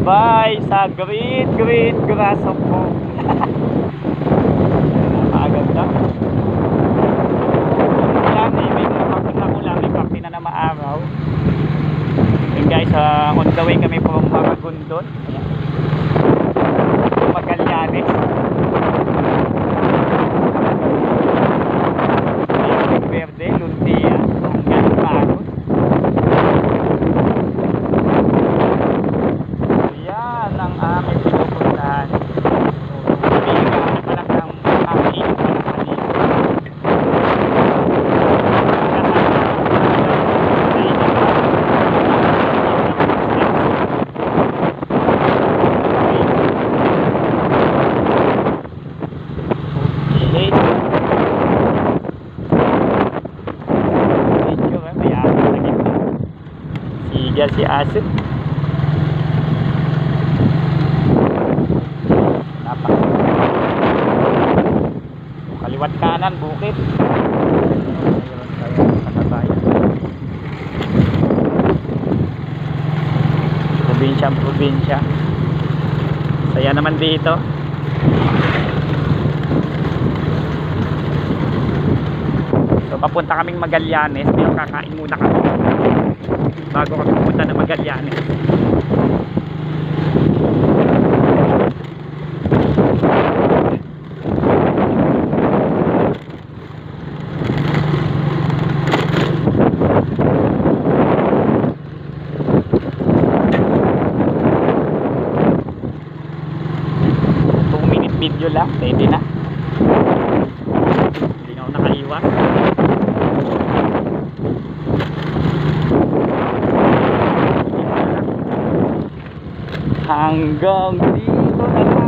Bye sa green grass of hope. Napakaganda. Ulan eh, may napapunta ko lang, may kape na maaraw. Yun guys, on the way kami from Maragondon. Ayan. Magallanes. Verde, Lundia, Tunggal, Pagod. Yan ang aming pinupuntahan. Bigyan pa lang ng aming panapali. Siga si aso. Napak. Kaliwat kanan bukid. Probinsya. Saya naman dito. So papunta kaming Magallanes, pero kakain muna kami bago kami pupunta ng Magallanes. Video lang, pwede na. Hindi na ako nakaiwas. Hanggang dito na